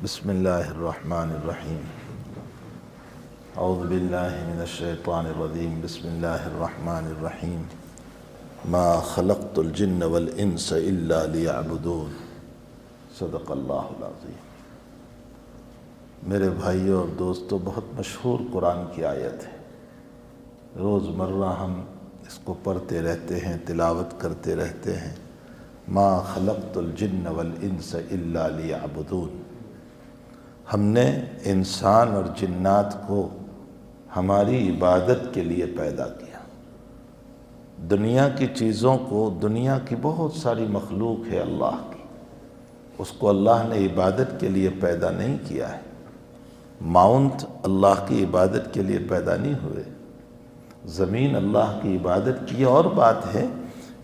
بسم اللہ الرحمن الرحیم اعوذ باللہ من الشیطان الرجیم بسم اللہ الرحمن الرحیم ما خلقت الجن والانس الا لیعبدون صدق اللہ العظیم۔ میرے بھائیوں اور دوستو، بہت مشہور قرآن کی آیت ہے، روزمرہ ہم اس کو پڑھتے رہتے ہیں، تلاوت کرتے رہتے ہیں۔ ما خلقت الجن والانس الا لیعبدون۔ ہم نے انسان اور جنات کو ہماری عبادت کے لیے پیدا کیا۔ دنیا کی چیزوں کو، دنیا کی بہت ساری مخلوق ہے اللہ کی، اس کو اللہ نے عبادت کے لیے پیدا نہیں کیا ہے۔ ماؤنٹ اللہ کی عبادت کے لیے پیدا نہیں ہوئے، زمین اللہ کی عبادت کی۔ اور بات ہے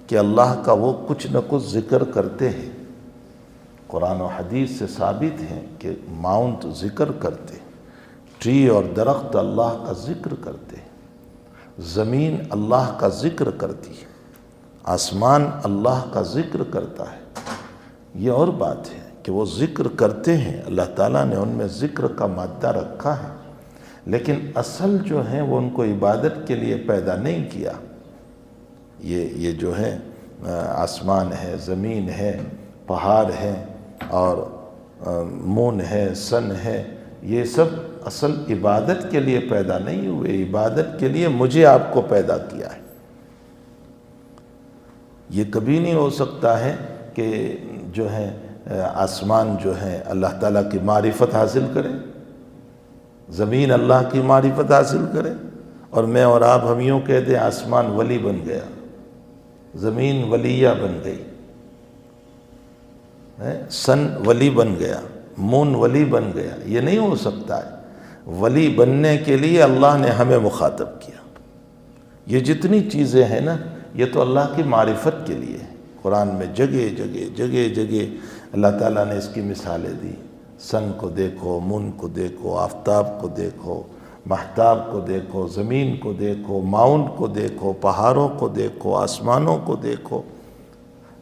کہ اللہ کا وہ کچھ نہ کچھ ذکر کرتے ہیں، قرآن و حدیث سے ثابت ہے کہ ماؤنٹ ذکر کرتے، ٹری اور درخت اللہ کا ذکر کرتے، زمین اللہ کا ذکر کرتی ہے، آسمان اللہ کا ذکر کرتا ہے۔ یہ اور بات ہے کہ وہ ذکر کرتے ہیں، اللہ تعالیٰ نے ان میں ذکر کا مادہ رکھا ہے، لیکن اصل جو ہے وہ ان کو عبادت کے لیے پیدا نہیں کیا۔ یہ جو ہے آسمان ہے، زمین ہے، پہاڑ ہے اور مون ہے، سن ہے، یہ سب اصل عبادت کے لیے پیدا نہیں ہوئے، عبادت کے لیے مجھے آپ کو پیدا کیا ہے۔ یہ کبھی نہیں ہو سکتا ہے کہ جو ہے آسمان جو ہے اللہ تعالیٰ کی معرفت حاصل کرے، زمین اللہ کی معرفت حاصل کرے، اور میں اور آپ ہم یوں کہہ دیں آسمان ولی بن گیا، زمین ولیہ بن گئی، سن ولی بن گیا، مون ولی بن گیا۔ یہ نہیں ہو سکتا ہے۔ ولی بننے کے لیے اللہ نے ہمیں مخاطب کیا۔ یہ جتنی چیزیں ہیں نا، یہ تو اللہ کی معرفت کے لیے ہے۔ قرآن میں جگہ جگہ اللہ تعالیٰ نے اس کی مثالیں دی۔ سن کو دیکھو، مون کو دیکھو، آفتاب کو دیکھو، مہتاب کو دیکھو، زمین کو دیکھو، ماؤنٹ کو دیکھو، پہاڑوں کو دیکھو، آسمانوں کو دیکھو،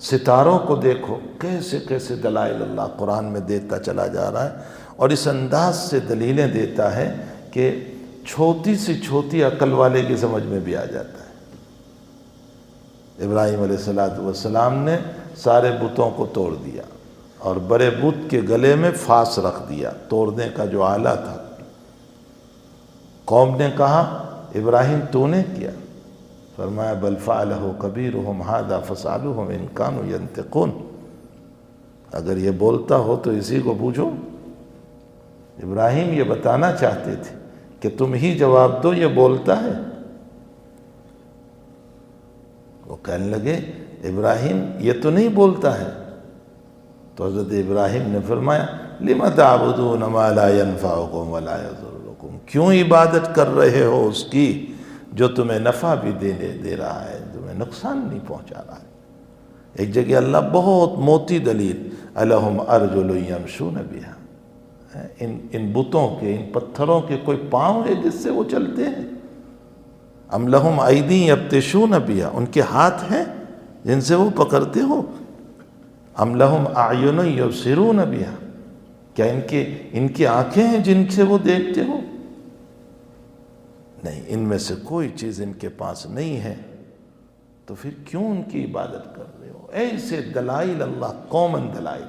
ستاروں کو دیکھو۔ کیسے کیسے دلائل اللہ قرآن میں دیتا چلا جا رہا ہے، اور اس انداز سے دلیلیں دیتا ہے کہ چھوٹی سی چھوٹی عقل والے کی سمجھ میں بھی آ جاتا ہے۔ ابراہیم علیہ السلام نے سارے بتوں کو توڑ دیا، اور بڑے بت کے گلے میں فاس رکھ دیا، توڑنے کا جو آلہ تھا۔ قوم نے کہا ابراہیم تو نے کیا؟ فرمایا بل فعلہ کبیرہم ھذا فاسألوہم ان کانوا ینطقون۔ اگر یہ بولتا ہو تو اسی کو پوچھو۔ ابراہیم یہ بتانا چاہتے تھے کہ تم ہی جواب دو، یہ بولتا ہے؟ وہ کہنے لگے ابراہیم یہ تو نہیں بولتا ہے۔ تو حضرت ابراہیم نے فرمایا لم تعبدون ما لا ينفعکم ولا یضرکم، کیوں عبادت کر رہے ہو اس کی جو تمہیں نفع بھی دے رہا ہے، تمہیں نقصان نہیں پہنچا رہا ہے۔ ایک جگہ اللہ بہت موٹی دلیل الہم ارجل یمشون بہا، ان بتوں کے، ان پتھروں کے کوئی پاؤں ہے جس سے وہ چلتے ہیں؟ ام لہم ایدی یبطشون بہا، ان کے ہاتھ ہیں جن سے وہ پکڑتے ہو؟ ام لہم اعین یبصرون بہا، کیا ان کی آنکھیں ہیں جن سے وہ دیکھتے ہو؟ نہیں، ان میں سے کوئی چیز ان کے پاس نہیں ہے، تو پھر کیوں ان کی عبادت کر رہے ہو؟ ایسے دلائل اللہ، کامن دلائل،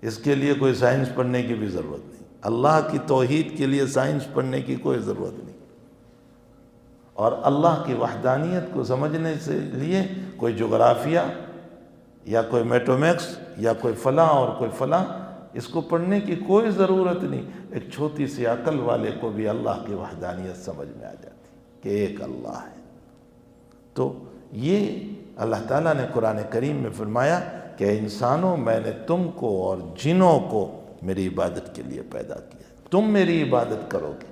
اس کے لیے کوئی سائنس پڑھنے کی بھی ضرورت نہیں۔ اللہ کی توحید کے لیے سائنس پڑھنے کی کوئی ضرورت نہیں، اور اللہ کی وحدانیت کو سمجھنے سے لیے کوئی جغرافیہ یا کوئی میٹومیکس یا کوئی فلاں اور کوئی فلاں، اس کو پڑھنے کی کوئی ضرورت نہیں۔ ایک چھوٹی سی عقل والے کو بھی اللہ کی وحدانیت سمجھ میں آ جاتی کہ ایک اللہ ہے۔ تو یہ اللہ تعالیٰ نے قرآن کریم میں فرمایا کہ انسانوں، میں نے تم کو اور جنوں کو میری عبادت کے لیے پیدا کیا، تم میری عبادت کرو گے۔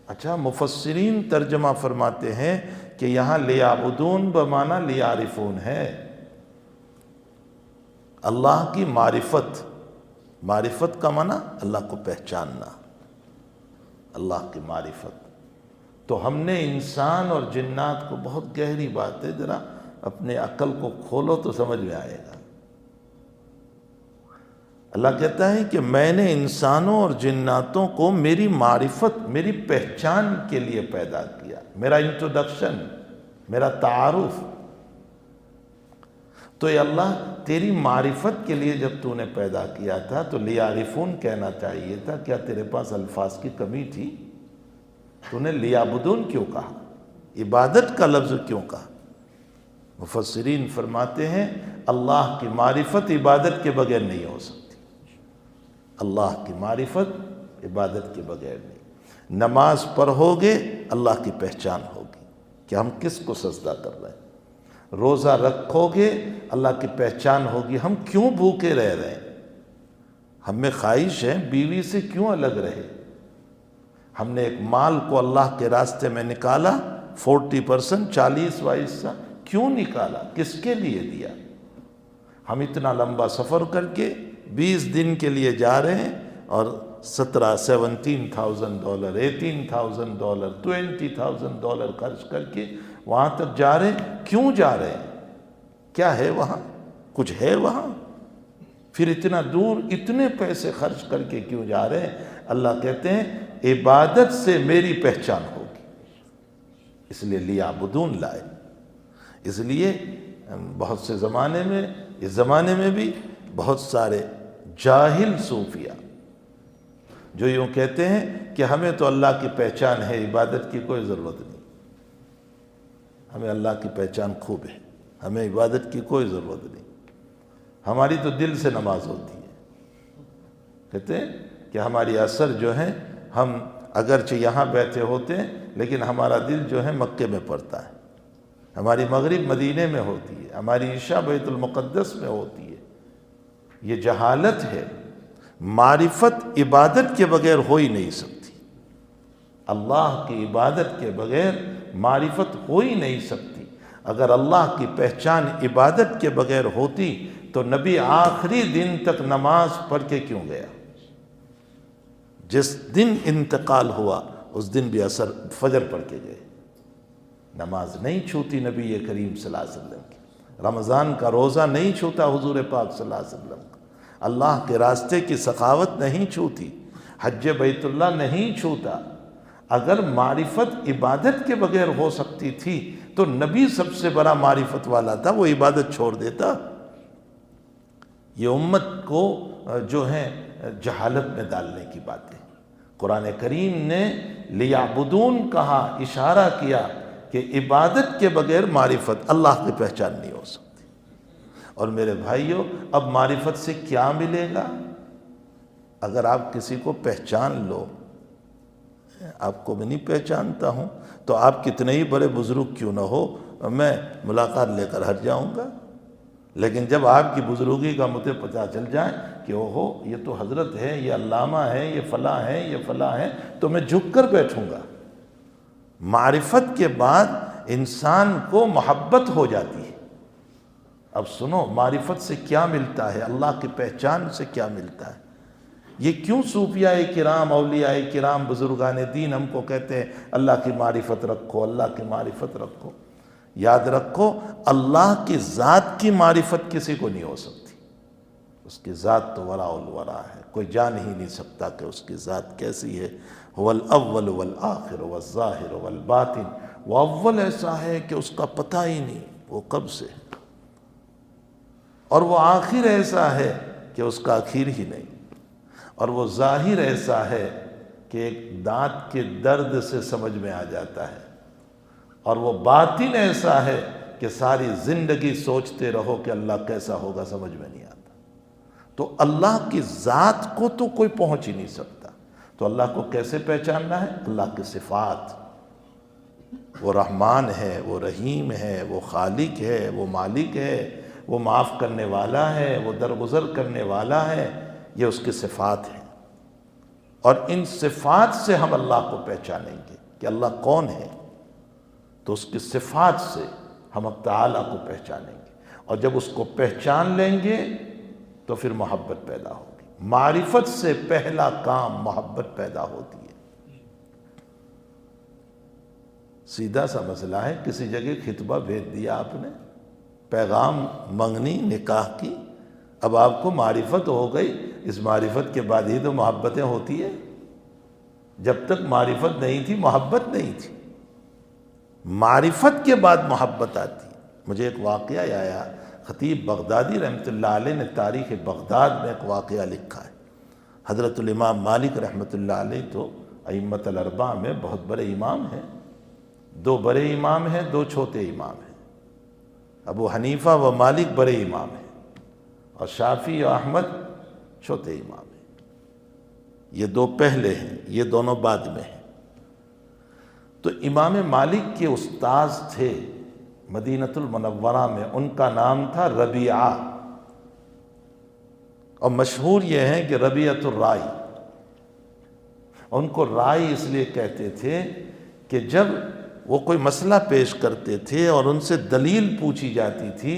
اچھا، مفسرین ترجمہ فرماتے ہیں کہ یہاں لیعبدون بمعنی لیعرفون ہے، اللہ کی معرفت۔ معرفت کا معنی اللہ کو پہچاننا، اللہ کی معرفت۔ تو ہم نے انسان اور جنات کو، بہت گہری بات ہے، ذرا اپنے عقل کو کھولو تو سمجھ میں آئے گا۔ اللہ کہتا ہے کہ میں نے انسانوں اور جناتوں کو میری معرفت، میری پہچان کے لیے پیدا کیا، میرا انٹروڈکشن، میرا تعارف۔ تو اے اللہ تیری معرفت کے لیے جب تو نے پیدا کیا تھا تو لیعرفون کہنا چاہیے تھا، کیا تیرے پاس الفاظ کی کمی تھی؟ تو نے لیعبدون کیوں کہا؟ عبادت کا لفظ کیوں کہا؟ مفسرین فرماتے ہیں اللہ کی معرفت عبادت کے بغیر نہیں ہو سکتی، اللہ کی معرفت عبادت کے بغیر نہیں۔ نماز پڑھو گے اللہ کی پہچان ہوگی کہ ہم کس کو سجدہ کر رہے ہیں، روزہ رکھو گے اللہ کی پہچان ہوگی ہم کیوں بھوکے رہ رہے ہیں، ہمیں خواہش ہے بیوی سے کیوں الگ رہے، ہم نے ایک مال کو اللہ کے راستے میں نکالا 40%، 40واں حصہ کیوں نکالا، کس کے لیے دیا؟ ہم اتنا لمبا سفر کر کے 20 دن کے لیے جا رہے ہیں اور $17,000 $18,000 $20,000 خرچ کر کے وہاں تک جا رہے ہیں، کیوں جا رہے ہیں؟ کیا ہے وہاں؟ کچھ ہے وہاں؟ پھر اتنا دور اتنے پیسے خرچ کر کے کیوں جا رہے ہیں؟ اللہ کہتے ہیں عبادت سے میری پہچان ہوگی، اس لیے لیعبدون لائے۔ اس لیے بہت سے زمانے میں، اس زمانے میں بھی بہت سارے جاہل صوفیہ جو یوں کہتے ہیں کہ ہمیں تو اللہ کی پہچان ہے، عبادت کی کوئی ضرورت نہیں، ہمیں اللہ کی پہچان خوب ہے، ہمیں عبادت کی کوئی ضرورت نہیں، ہماری تو دل سے نماز ہوتی ہے۔ کہتے ہیں کہ ہماری اثر جو ہے، ہم اگرچہ یہاں بیٹھے ہوتے ہیں لیکن ہمارا دل جو ہے مکے میں پڑتا ہے، ہماری مغرب مدینے میں ہوتی ہے، ہماری عشاء بیت المقدس میں ہوتی ہے۔ یہ جہالت ہے، معرفت عبادت کے بغیر ہو ہی نہیں سکتی، اللہ کی عبادت کے بغیر معرفت ہو ہی نہیں سکتی۔ اگر اللہ کی پہچان عبادت کے بغیر ہوتی تو نبی آخری دن تک نماز پڑھ کے کیوں گیا؟ جس دن انتقال ہوا اس دن بھی عصر فجر پڑھ کے گئے، نماز نہیں چھوتی نبی کریم صلی اللہ علیہ وسلم کی، رمضان کا روزہ نہیں چھوتا حضور پاک صلی اللہ علیہ وسلم کا، اللہ کے راستے کی سخاوت نہیں چھوتی، حج بیت اللہ نہیں چھوتا۔ اگر معرفت عبادت کے بغیر ہو سکتی تھی تو نبی سب سے بڑا معرفت والا تھا، وہ عبادت چھوڑ دیتا؟ یہ امت کو جو ہے جہالت میں ڈالنے کی باتیں۔ قرآن کریم نے لیعبدون کہا، اشارہ کیا کہ عبادت کے بغیر معرفت، اللہ کی پہچان نہیں ہو سکتی۔ اور میرے بھائیوں، اب معرفت سے کیا ملے گا؟ اگر آپ کسی کو پہچان لو، آپ کو میں نہیں پہچانتا ہوں تو آپ کتنے ہی بڑے بزرگ کیوں نہ ہو، میں ملاقات لے کر ہٹ جاؤں گا، لیکن جب آپ کی بزرگی کا مجھے پتہ چل جائے کہ اوہو یہ تو حضرت ہے، یہ علامہ ہے، یہ فلاں ہے، یہ فلاں ہے، تو میں جھک کر بیٹھوں گا۔ معرفت کے بعد انسان کو محبت ہو جاتی ہے۔ اب سنو، معرفت سے کیا ملتا ہے، اللہ کی پہچان سے کیا ملتا ہے؟ یہ کیوں صوفیاء کرام، اولیاء کرام، بزرگان دین ہم کو کہتے ہیں اللہ کی معرفت رکھو، اللہ کی معرفت رکھو؟ یاد رکھو، اللہ کی ذات کی معرفت کسی کو نہیں ہو سکتی، اس کی ذات تو وراء الورا ہے، کوئی جان ہی نہیں سکتا کہ اس کی ذات کیسی ہے۔ هو الاول والآخر والظاہر والباطن، وہ اول ایسا ہے کہ اس کا پتہ ہی نہیں وہ کب سے، اور وہ آخر ایسا ہے کہ اس کا آخر ہی نہیں، اور وہ ظاہر ایسا ہے کہ ایک دانت کے درد سے سمجھ میں آ جاتا ہے، اور وہ باطن ایسا ہے کہ ساری زندگی سوچتے رہو کہ اللہ کیسا ہوگا، سمجھ میں نہیں آتا۔ تو اللہ کی ذات کو تو کوئی پہنچ ہی نہیں سکتا، تو اللہ کو کیسے پہچاننا ہے؟ اللہ کی صفات، وہ رحمان ہے، وہ رحیم ہے، وہ خالق ہے، وہ مالک ہے، وہ معاف کرنے والا ہے، وہ درگزر کرنے والا ہے، یہ اس کی صفات ہیں۔ اور ان صفات سے ہم اللہ کو پہچانیں گے کہ اللہ کون ہے، تو اس کی صفات سے ہم اب تعالیٰ کو پہچانیں گے، اور جب اس کو پہچان لیں گے تو پھر محبت پیدا ہوگی۔ معرفت سے پہلا کام محبت پیدا ہوتی ہے۔ سیدھا سا مسئلہ ہے، کسی جگہ خطبہ بھیج دیا آپ نے، پیغام منگنی نکاح کی، اب آپ کو معرفت ہو گئی، اس معرفت کے بعد ہی تو محبتیں ہوتی ہیں۔ جب تک معرفت نہیں تھی محبت نہیں تھی، معرفت کے بعد محبت آتی۔ مجھے ایک واقعہ آیا، خطیب بغدادی رحمۃ اللہ علیہ نے تاریخ بغداد میں ایک واقعہ لکھا ہے۔ حضرت الامام مالک رحمۃ اللہ علیہ تو ائمۃ الاربعہ میں بہت بڑے امام ہیں، 2 بڑے امام ہیں، 2 چھوٹے امام ہیں۔ ابو حنیفہ و مالک بڑے امام ہیں اور شافعی و احمد چھوٹے امام ہیں۔ یہ 2 پہلے ہیں، یہ دونوں بعد میں ہیں۔ تو امام مالک کے استاذ تھے مدینۃ المنورہ میں، ان کا نام تھا ربیعہ، اور مشہور یہ ہے کہ ربیعۃ الرائی۔ ان کو رائی اس لیے کہتے تھے کہ جب وہ کوئی مسئلہ پیش کرتے تھے اور ان سے دلیل پوچھی جاتی تھی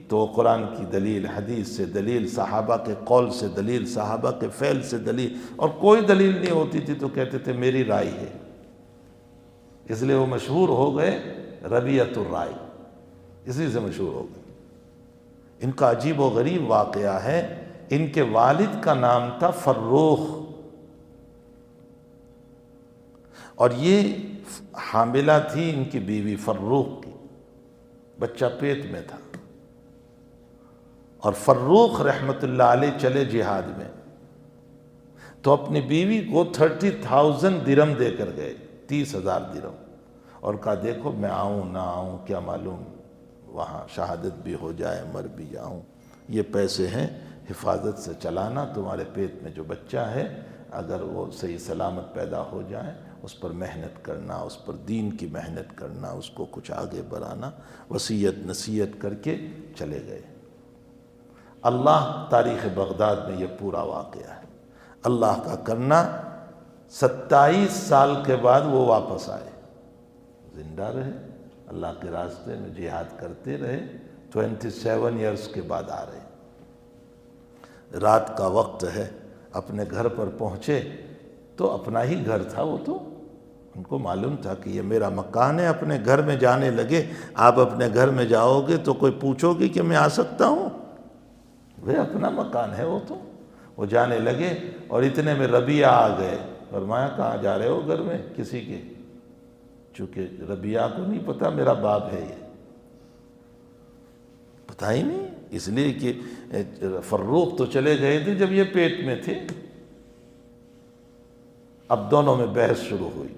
تو قرآن کی دلیل، حدیث سے دلیل، صحابہ کے قول سے دلیل، صحابہ کے فعل سے دلیل، اور کوئی دلیل نہیں ہوتی تھی تو کہتے تھے میری رائے ہے۔ اس لیے وہ مشہور ہو گئے ربیعۃ الرائی، اسی سے مشہور ہو گئے۔ ان کا عجیب و غریب واقعہ ہے، ان کے والد کا نام تھا فروخ، اور یہ حاملہ تھی ان کی بیوی فروخ کی، بچہ پیٹ میں تھا، اور فروخ رحمت اللہ علیہ چلے جہاد میں تو اپنی بیوی کو 30,000 درہم دے کر گئے، 30,000 درہم، اور کہا دیکھو میں آؤں نہ آؤں کیا معلوم، وہاں شہادت بھی ہو جائے، مر بھی جاؤں، یہ پیسے ہیں حفاظت سے چلانا، تمہارے پیٹ میں جو بچہ ہے اگر وہ صحیح سلامت پیدا ہو جائے اس پر محنت کرنا، اس پر دین کی محنت کرنا، اس کو کچھ آگے بڑھانا، وصیت نصیحت کر کے چلے گئے۔ اللہ تاریخ بغداد میں یہ پورا واقعہ ہے، اللہ کا کرنا 27 سال کے بعد وہ واپس آئے، زندہ رہے، اللہ کے راستے میں جہاد کرتے رہے، 27 ایئرز کے بعد آ رہے۔ رات کا وقت ہے، اپنے گھر پر پہنچے تو اپنا ہی گھر تھا، وہ تو ان کو معلوم تھا کہ یہ میرا مکان ہے، اپنے گھر میں جانے لگے۔ آپ اپنے گھر میں جاؤ گے تو کوئی پوچھو گی کہ میں آ سکتا ہوں؟ وہ اپنا مکان ہے، وہ تو وہ جانے لگے، اور اتنے میں ربیعہ آ گئے۔ فرمایا کہاں جا رہے ہو؟ گھر میں کسی کے؟ چونکہ ربیعہ کو نہیں پتا میرا باپ ہے، یہ پتہ ہی نہیں، اس لیے کہ فروخ تو چلے گئے تھے جب یہ پیٹ میں تھے۔ اب دونوں میں بحث شروع ہوئی،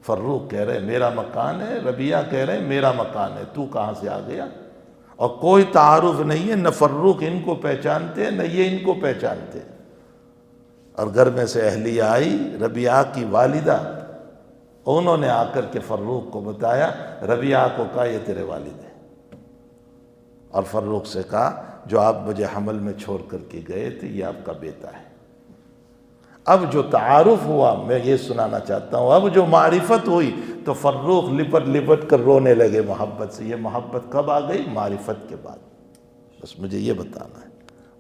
فروخ کہہ رہے میرا مکان ہے، ربیعہ کہہ رہے میرا مکان ہے، تو کہاں سے آ گیا؟ اور کوئی تعارف نہیں ہے، نہ فروخ ان کو پہچانتے نہ یہ ان کو پہچانتے۔ اور گھر میں سے اہلیہ آئی، ربیعہ کی والدہ، انہوں نے آ کر کے فروخ کو بتایا، ربیعہ کو کہا یہ تیرے والد ہیں، اور فروخ سے کہا جو آپ مجھے حمل میں چھوڑ کر کے گئے تھے یہ آپ کا بیٹا ہے۔ اب جو تعارف ہوا میں یہ سنانا چاہتا ہوں، اب جو معرفت ہوئی تو فروخ لپٹ لپٹ کر رونے لگے محبت سے۔ یہ محبت کب آ گئی؟ معرفت کے بعد۔ بس مجھے یہ بتانا ہے،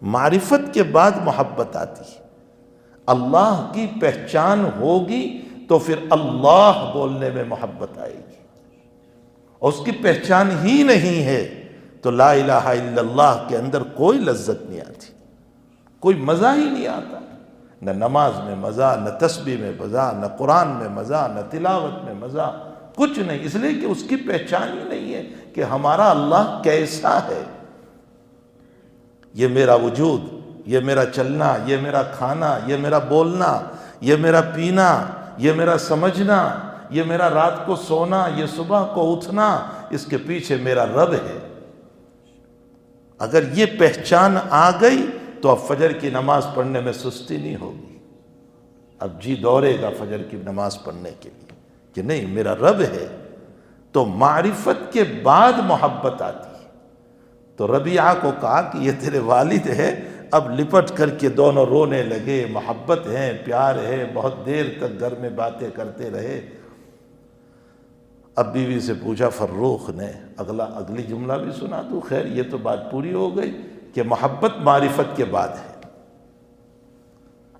معرفت کے بعد محبت آتی ہے۔ اللہ کی پہچان ہوگی تو پھر اللہ بولنے میں محبت آئے گی، اور اس کی پہچان ہی نہیں ہے تو لا الہ الا اللہ کے اندر کوئی لذت نہیں آتی، کوئی مزہ ہی نہیں آتا، نہ نماز میں مزہ، نہ تسبیح میں مزہ، نہ قرآن میں مزہ، نہ تلاوت میں مزہ، کچھ نہیں، اس لیے کہ اس کی پہچان ہی نہیں ہے کہ ہمارا اللہ کیسا ہے۔ یہ میرا وجود، یہ میرا چلنا، یہ میرا کھانا، یہ میرا بولنا، یہ میرا پینا، یہ میرا سمجھنا، یہ میرا رات کو سونا، یہ صبح کو اٹھنا، اس کے پیچھے میرا رب ہے۔ اگر یہ پہچان آ گئی تو اب فجر کی نماز پڑھنے میں سستی نہیں ہوگی، اب جی دوڑے گا فجر کی نماز پڑھنے کے لیے کہ نہیں میرا رب ہے۔ تو معرفت کے بعد محبت آتی ہے۔ تو ربیعہ کو کہا کہ یہ تیرے والد ہے، اب لپٹ کر کے دونوں رونے لگے، محبت ہے، پیار ہے، بہت دیر تک گھر میں باتیں کرتے رہے۔ اب بیوی سے پوچھا فروخ نے، اگلی جملہ بھی سنا دوں؟ خیر یہ تو بات پوری ہو گئی کہ محبت معرفت کے بعد ہے۔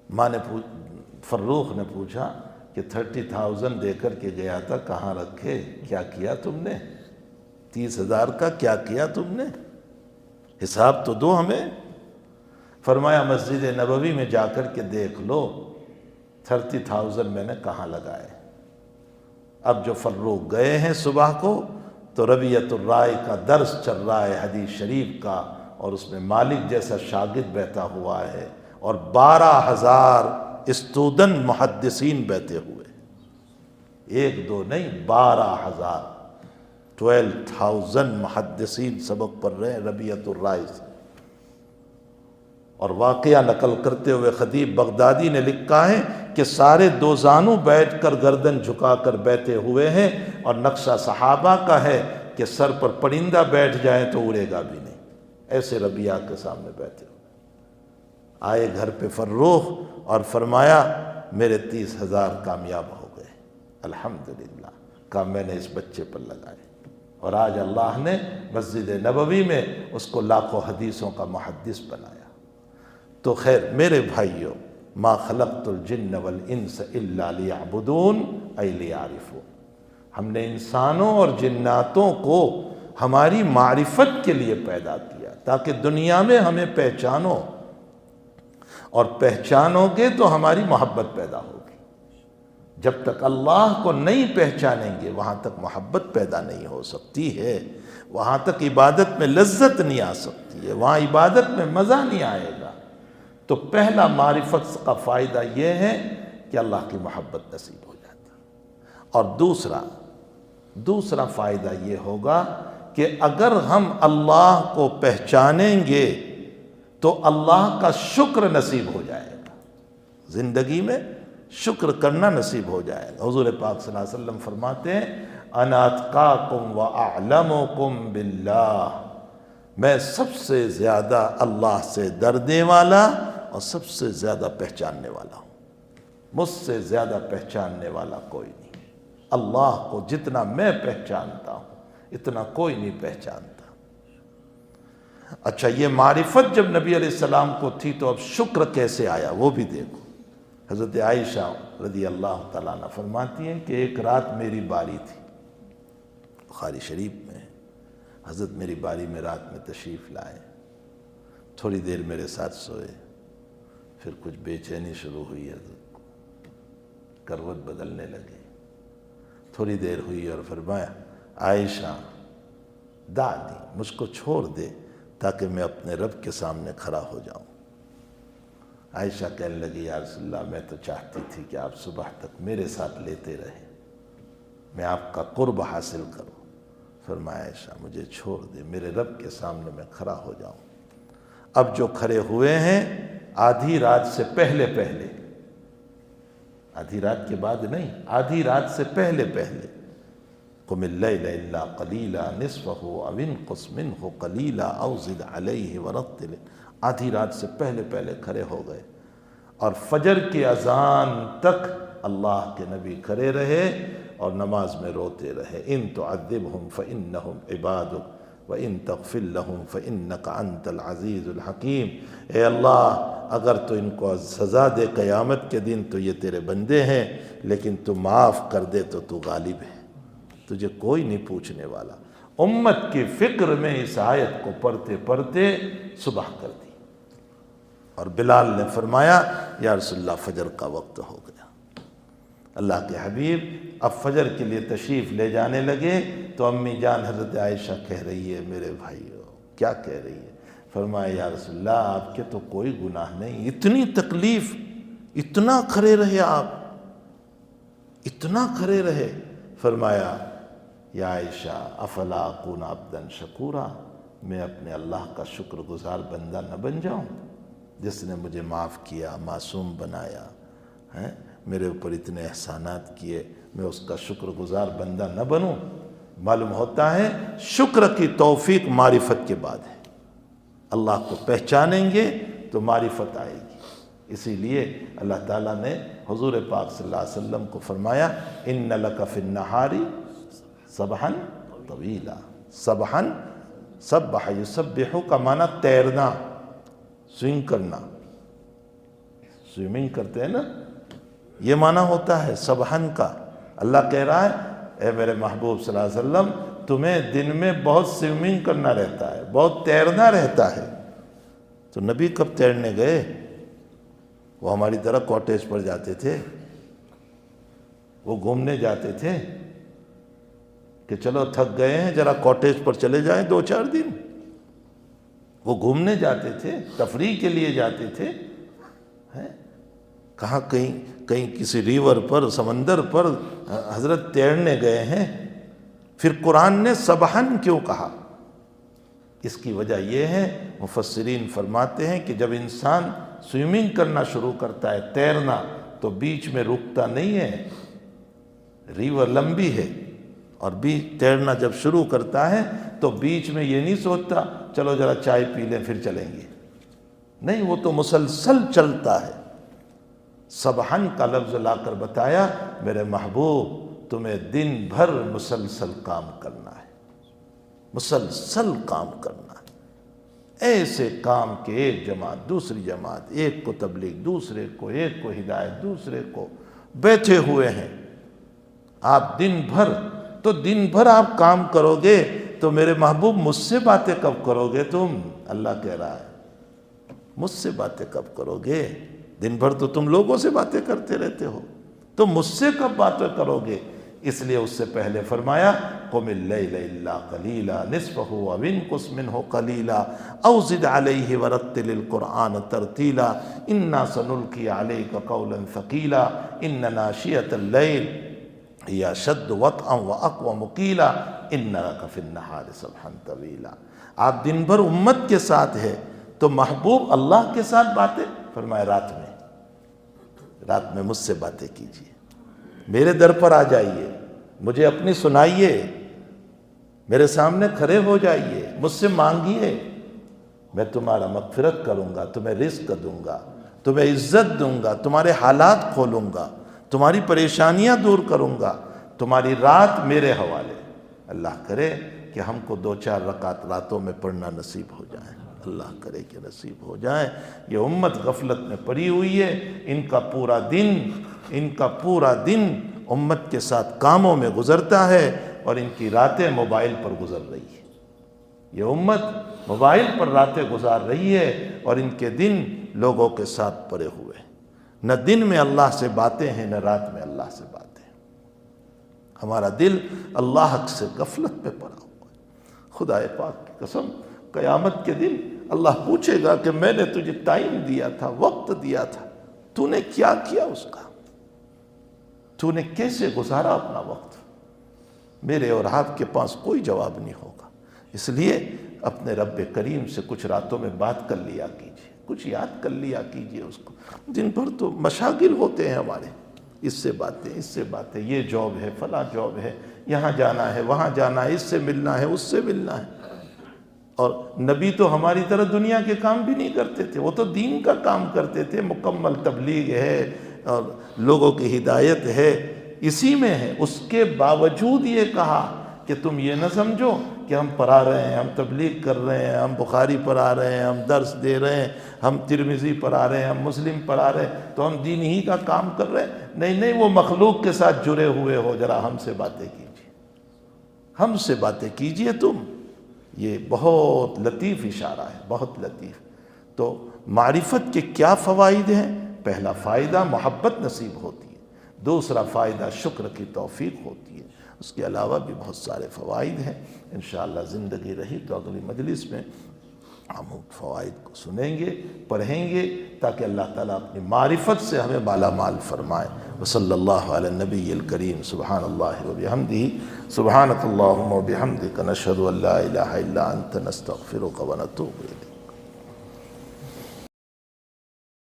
ماں نے فروخ نے پوچھا کہ 30,000 دے کر کے گیا تھا، کہاں رکھے؟ کیا کیا تم نے؟ 30,000 کا کیا کیا تم نے؟ حساب تو دو ہمیں۔ فرمایا مسجد نبوی میں جا کر کے دیکھ لو 30,000 میں نے کہاں لگائے۔ اب جو فروغ گئے ہیں صبح کو تو ربیعۃ الرائے کا درس چل رہا ہے حدیث شریف کا، اور اس میں مالک جیسا شاگرد بیٹھا ہوا ہے، اور 12,000 اسٹوڈنٹ محدثین بیٹھے ہوئے، ایک دو نہیں 12,000، 12,000 محدثین سبق پڑھ رہے ہیں ربیعۃ الرائے سے۔ اور واقعہ نقل کرتے ہوئے خطیب بغدادی نے لکھا ہے کہ سارے دو زانوں بیٹھ کر گردن جھکا کر بیٹھے ہوئے ہیں، اور نقشہ صحابہ کا ہے کہ سر پر پرندہ بیٹھ جائے تو اڑے گا بھی نہیں، ایسے ربیعہ کے سامنے بیٹھے ہوئے۔ آئے گھر پہ فروخ اور فرمایا میرے 30,000 کامیاب ہو گئے، الحمدللہ۔ کہا میں نے اس بچے پر لگائے، اور آج اللہ نے مسجد نبوی میں اس کو لاکھوں حدیثوں کا محدث بنایا۔ تو خیر میرے بھائیوں، ما خلقت الجن والانس الا لیعبدون ای لیعرفون، ہم نے انسانوں اور جناتوں کو ہماری معرفت کے لیے پیدا کیا تاکہ دنیا میں ہمیں پہچانو، اور پہچانو گے تو ہماری محبت پیدا ہوگی۔ جب تک اللہ کو نہیں پہچانیں گے وہاں تک محبت پیدا نہیں ہو سکتی ہے، وہاں تک عبادت میں لذت نہیں آ سکتی ہے، وہاں عبادت میں مزہ نہیں آئے گا۔ تو پہلا معرفت کا فائدہ یہ ہے کہ اللہ کی محبت نصیب ہو جاتا ہے، اور دوسرا فائدہ یہ ہوگا کہ اگر ہم اللہ کو پہچانیں گے تو اللہ کا شکر نصیب ہو جائے گا، زندگی میں شکر کرنا نصیب ہو جائے گا۔ حضور پاک صلی اللہ علیہ وسلم فرماتے ہیں انا اتقاکم واعلمکم باللہ، میں سب سے زیادہ اللہ سے ڈرنے والا اور سب سے زیادہ پہچاننے والا ہوں، مجھ سے زیادہ پہچاننے والا کوئی نہیں۔ اللہ کو جتنا میں پہچانتا ہوں اتنا کوئی نہیں پہچانتا۔ اچھا، یہ معرفت جب نبی علیہ السلام کو تھی تو اب شکر کیسے آیا وہ بھی دیکھو۔ حضرت عائشہ رضی اللہ تعالیٰ عنہ فرماتی ہیں کہ ایک رات میری باری تھی، بخاری شریف میں حضرت میری باری میں رات میں تشریف لائے، تھوڑی دیر میرے ساتھ سوئے، پھر کچھ بے چینی شروع ہوئی، حضرت کو کروٹ بدلنے لگے، تھوڑی دیر ہوئی اور فرمایا عائشہ دعنی، مجھ کو چھوڑ دے تاکہ میں اپنے رب کے سامنے کھڑا ہو جاؤں۔ عائشہ کہنے لگی یا رسول اللہ میں تو چاہتی تھی کہ آپ صبح تک میرے ساتھ لیتے رہیں، میں آپ کا قرب حاصل کروں۔ فرمایا عائشہ مجھے چھوڑ دے، میرے رب کے سامنے میں کھڑا ہو جاؤں۔ اب جو کھڑے ہوئے ہیں آدھی رات سے پہلے، آدھی رات کے بعد نہیں، آدھی رات سے پہلے قم اللیل الا قلیلا نصفہ او انقص منہ قلیلا او زد علیہ ورتل، آدھی رات سے پہلے کھڑے ہو گئے، اور فجر کی اذان تک اللہ کے نبی کھڑے رہے اور نماز میں روتے رہے، ان تعذبہم فانہم عبادک وَإِن تَغْفِرْ لَهُمْ فَإِنَّكَ أَنْتَ الْعَزِيزُ الْحَكِيمُ، اے اللہ اگر تو ان کو سزا دے قیامت کے دن تو یہ تیرے بندے ہیں، لیکن تو معاف کر دے تو تو غالب ہے، تجھے کوئی نہیں پوچھنے والا۔ امت کی فکر میں اس آیت کو پڑھتے صبح کر دی، اور بلال نے فرمایا یا رسول اللہ فجر کا وقت ہو گیا۔ اللہ کے حبیب اب فجر کے لیے تشریف لے جانے لگے تو امی جان حضرت عائشہ کہہ رہی ہے میرے بھائیو کیا کہہ رہی ہے؟ فرمایا یا رسول اللہ آپ کے تو کوئی گناہ نہیں، اتنی تکلیف، اتنا کھڑے رہے آپ، اتنا کھڑے رہے۔ فرمایا یا عائشہ افلا اکون عبدا شکورا، میں اپنے اللہ کا شکر گزار بندہ نہ بن جاؤں جس نے مجھے معاف کیا، معصوم بنایا، میرے اوپر اتنے احسانات کیے، میں اس کا شکر گزار بندہ نہ بنوں؟ معلوم ہوتا ہے شکر کی توفیق معرفت کے بعد ہے، اللہ کو پہچانیں گے تو معرفت آئے گی۔ اسی لیے اللہ تعالیٰ نے حضور پاک صلی اللہ علیہ وسلم کو فرمایا ان لک فی النہار سبحا طویلا، سبحا، سبح یسبح کا معنی تیرنا، سوئنگ کرنا، سوئمنگ کرتے ہیں نا، یہ معنی ہوتا ہے سبحن کا۔ اللہ کہہ رہا ہے اے میرے محبوب صلی اللہ علیہ وسلم تمہیں دن میں بہت سوئمنگ کرنا رہتا ہے، بہت تیرنا رہتا ہے، تو نبی کب تیرنے گئے؟ وہ ہماری طرح کاٹیج پر جاتے تھے، وہ گھومنے جاتے تھے کہ چلو تھک گئے ہیں ذرا کاٹیج پر چلے جائیں 2-4 دن؟ وہ گھومنے جاتے تھے، تفریح کے لیے جاتے تھے، کہاں کہیں کسی ریور پر، سمندر پر حضرت تیرنے گئے ہیں۔ پھر قرآن نے سبحن کیوں کہا؟ اس کی وجہ یہ ہے، مفسرین فرماتے ہیں کہ جب انسان سوئمنگ کرنا شروع کرتا ہے، تیرنا، تو بیچ میں رکتا نہیں ہے، ریور لمبی ہے، اور بیچ تیرنا جب شروع کرتا ہے تو بیچ میں یہ نہیں سوچتا چلو ذرا چائے پی لیں پھر چلیں گے، نہیں، وہ تو مسلسل چلتا ہے۔ سبحن کا لفظ لا کر بتایا میرے محبوب تمہیں دن بھر مسلسل کام کرنا ہے، مسلسل کام کرنا ہے، ایسے کام کہ ایک جماعت دوسری جماعت، ایک کو تبلیغ دوسرے کو، ایک کو ہدایت دوسرے کو، بیٹھے ہوئے ہیں آپ دن بھر۔ تو دن بھر آپ کام کرو گے تو میرے محبوب مجھ سے باتیں کب کرو گے تم؟ اللہ کہہ رہا ہے مجھ سے باتیں کب کرو گے؟ دن بھر تو تم لوگوں سے باتیں کرتے رہتے ہو، تو مجھ سے کب باتیں کرو گے؟ اس لیے اس سے پہلے فرمایا قم اللیل الا قلیلا نصفہ او انقص منہ قلیلا او زد علیہ ورتل القرآن ترتیلا انا سنلقی علیک قولا ثقیلا ان ناشئۃ اللیل ہی اشد وطئا واقوم قیلا ان لک فی النہار سبحا طویلا۔ آپ دن بھر امت کے ساتھ ہے تو محبوب اللہ کے ساتھ باتیں، فرمایا رات میں مجھ سے باتیں کیجیے، میرے در پر آ جائیے، مجھے اپنی سنائیے، میرے سامنے کھڑے ہو جائیے، مجھ سے مانگیے، میں تمہارا مغفرت کروں گا، تمہیں رزق دوں گا، تمہیں عزت دوں گا، تمہارے حالات کھولوں گا، تمہاری پریشانیاں دور کروں گا، تمہاری رات میرے حوالے۔ اللہ کرے کہ ہم کو 2-4 رکعت راتوں میں پڑھنا نصیب ہو جائے، اللہ کرے کہ نصیب ہو جائے۔ یہ امت غفلت میں پڑی ہوئی ہے، ان کا پورا دن امت کے ساتھ کاموں میں گزرتا ہے اور ان کی راتیں موبائل پر گزر رہی ہے۔ یہ امت موبائل پر راتیں گزار رہی ہے اور ان کے دن لوگوں کے ساتھ پڑے ہوئے ہیں، نہ دن میں اللہ سے باتیں ہیں نہ رات میں اللہ سے باتیں ہیں۔ ہمارا دل اللہ سے غفلت پہ پڑا ہوا ہے۔ خدا پاک کی قسم قیامت کے دن اللہ پوچھے گا کہ میں نے تجھے ٹائم دیا تھا، وقت دیا تھا، تو نے کیا کیا اس کا؟ تو نے کیسے گزارا اپنا وقت؟ میرے اور آپ کے پاس کوئی جواب نہیں ہوگا۔ اس لیے اپنے رب کریم سے کچھ راتوں میں بات کر لیا کیجیے، کچھ یاد کر لیا کیجیے اس کو۔ دن بھر تو مشاغل ہوتے ہیں ہمارے، اس سے باتیں، یہ جاب ہے، فلاں جاب ہے، یہاں جانا ہے، وہاں جانا ہے، اس سے ملنا ہے، اس سے ملنا ہے۔ اور نبی تو ہماری طرح دنیا کے کام بھی نہیں کرتے تھے، وہ تو دین کا کام کرتے تھے، مکمل تبلیغ ہے اور لوگوں کی ہدایت ہے، اسی میں ہے۔ اس کے باوجود یہ کہا کہ تم یہ نہ سمجھو کہ ہم پڑھا رہے ہیں، ہم تبلیغ کر رہے ہیں، ہم بخاری پڑھا رہے ہیں، ہم درس دے رہے ہیں، ہم ترمذی پڑھا رہے ہیں، ہم مسلم پڑھا رہے ہیں تو ہم دین ہی کا کام کر رہے ہیں۔ نہیں، وہ مخلوق کے ساتھ جڑے ہوئے ہو، ذرا ہم سے باتیں کیجیے، ہم سے باتیں کیجیے تم۔ یہ بہت لطیف اشارہ ہے، بہت لطیف۔ تو معرفت کے کیا فوائد ہیں؟ پہلا فائدہ محبت نصیب ہوتی ہے، دوسرا فائدہ شکر کی توفیق ہوتی ہے، اس کے علاوہ بھی بہت سارے فوائد ہیں۔ انشاءاللہ زندگی رہی تو اگلی مجلس میں ہم ان فوائد کو سنیں گے، پڑھیں گے، تاکہ اللہ تعالیٰ اپنی معرفت سے ہمیں مالا مال فرمائے۔ وصلی اللہ علی النبی الکریم، سبحان اللہ وبحمدہ، سبحانک اللہم وبحمدک، نشہد ان لا الہ الا انت، نستغفرک ونتوب الیک۔